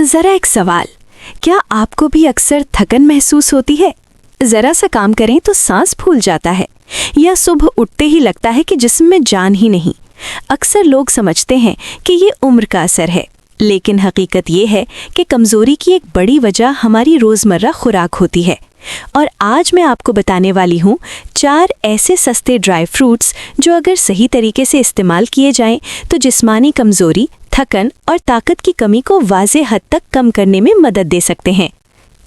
ذرا ایک سوال، کیا آپ کو بھی اکثر تھکن محسوس ہوتی ہے؟ ذرا سا کام کریں تو سانس پھول جاتا ہے، یا صبح اٹھتے ہی لگتا ہے کہ جسم میں جان ہی نہیں۔ اکثر لوگ سمجھتے ہیں کہ یہ عمر کا اثر ہے، لیکن حقیقت یہ ہے کہ کمزوری کی ایک بڑی وجہ ہماری روزمرہ خوراک ہوتی ہے۔ اور آج میں آپ کو بتانے والی ہوں 4 ایسے سستے ڈرائی فروٹس جو اگر صحیح طریقے سے استعمال کیے جائیں تو جسمانی کمزوری، تھکن اور طاقت کی کمی کو واضح حد تک کم کرنے میں مدد دے سکتے ہیں۔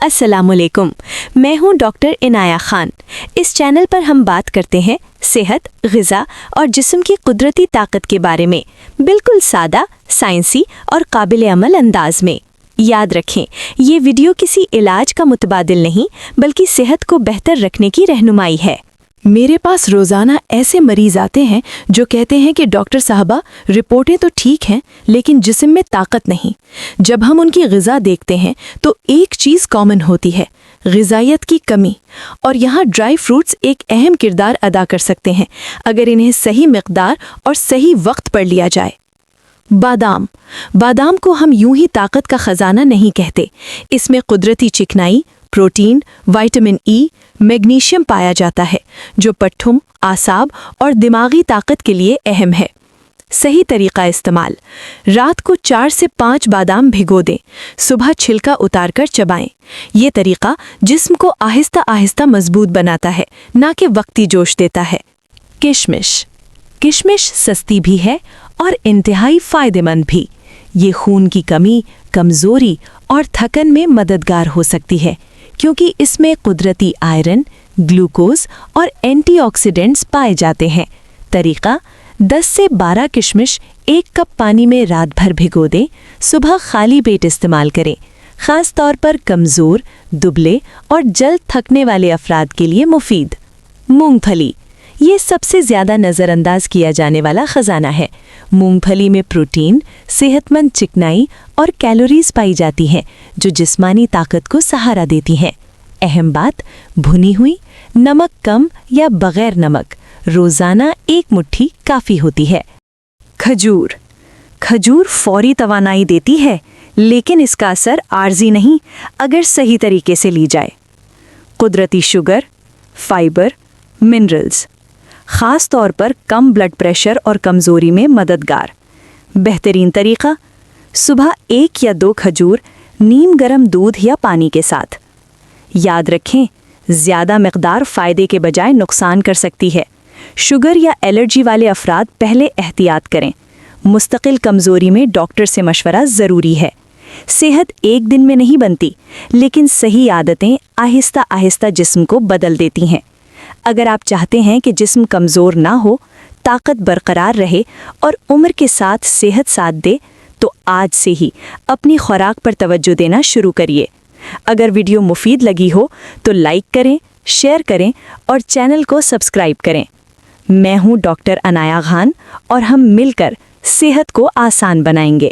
السلام علیکم، میں ہوں ڈاکٹر عنایہ خان۔ اس چینل پر ہم بات کرتے ہیں صحت، غذا اور جسم کی قدرتی طاقت کے بارے میں، بالکل سادہ، سائنسی اور قابل عمل انداز میں۔ یاد رکھیں، یہ ویڈیو کسی علاج کا متبادل نہیں بلکہ صحت کو بہتر رکھنے کی رہنمائی ہے۔ میرے پاس روزانہ ایسے مریض آتے ہیں جو کہتے ہیں کہ ڈاکٹر صاحبہ، رپورٹیں تو ٹھیک ہیں لیکن جسم میں طاقت نہیں۔ جب ہم ان کی غذا دیکھتے ہیں تو ایک چیز کامن ہوتی ہے، غذائیت کی کمی، اور یہاں ڈرائی فروٹس ایک اہم کردار ادا کر سکتے ہیں اگر انہیں صحیح مقدار اور صحیح وقت پر لیا جائے۔ بادام کو ہم یوں ہی طاقت کا خزانہ نہیں کہتے، اس میں قدرتی چکنائی، پروٹین، وٹامن ای، میگنیشیم پایا جاتا ہے جو پٹھوں، اعصاب اور دماغی طاقت کے لیے اہم ہے۔ صحیح طریقہ استعمال: رات کو 4 سے 5 بادام بھگو دیں، صبح چھلکا اتار کر چبائیں۔ یہ طریقہ جسم کو آہستہ آہستہ مضبوط بناتا ہے، نہ کہ وقتی جوش دیتا ہے۔ کشمش سستی بھی ہے اور انتہائی فائدہ مند بھی۔ یہ خون کی کمی، کمزوری اور تھکن میں مددگار ہو سکتی ہے کیونکہ اس میں قدرتی آئرن، گلوکوز اور اینٹی آکسیڈنٹس پائے جاتے ہیں۔ طریقہ: 10 سے 12 کشمش 1 کپ پانی میں رات بھر بھگو دیں، صبح خالی پیٹ استعمال کریں۔ خاص طور پر کمزور، دبلے اور جلد تھکنے والے افراد کے لیے مفید۔ مونگ پھلی، یہ سب سے زیادہ نظر انداز کیا جانے والا خزانہ ہے۔ مونگ پھلی میں پروٹین، صحت مند چکنائی اور کیلوریز پائی جاتی ہیں جو جسمانی طاقت کو سہارا دیتی ہیں۔ اہم بات: بھنی ہوئی، نمک کم یا بغیر نمک، روزانہ 1 مٹھی کافی ہوتی ہے۔ کھجور فوری توانائی دیتی ہے، لیکن اس کا اثر عارضی نہیں اگر صحیح طریقے سے لی جائے۔ قدرتی شوگر، فائبر، منرلز، خاص طور پر کم بلڈ پریشر اور کمزوری میں مددگار۔ بہترین طریقہ: صبح 1 یا 2 کھجور نیم گرم دودھ یا پانی کے ساتھ۔ یاد رکھیں، زیادہ مقدار فائدے کے بجائے نقصان کر سکتی ہے۔ شوگر یا الرجی والے افراد پہلے احتیاط کریں۔ مستقل کمزوری میں ڈاکٹر سے مشورہ ضروری ہے۔ صحت ایک دن میں نہیں بنتی، لیکن صحیح عادتیں آہستہ آہستہ جسم کو بدل دیتی ہیں۔ اگر آپ چاہتے ہیں کہ جسم کمزور نہ ہو، طاقت برقرار رہے اور عمر کے ساتھ صحت ساتھ دے، تو آج سے ہی اپنی خوراک پر توجہ دینا شروع کریے۔ اگر ویڈیو مفید لگی ہو تو لائک کریں، شیئر کریں اور چینل کو سبسکرائب کریں۔ میں ہوں ڈاکٹر عنایہ خان اور ہم مل کر صحت کو آسان بنائیں گے۔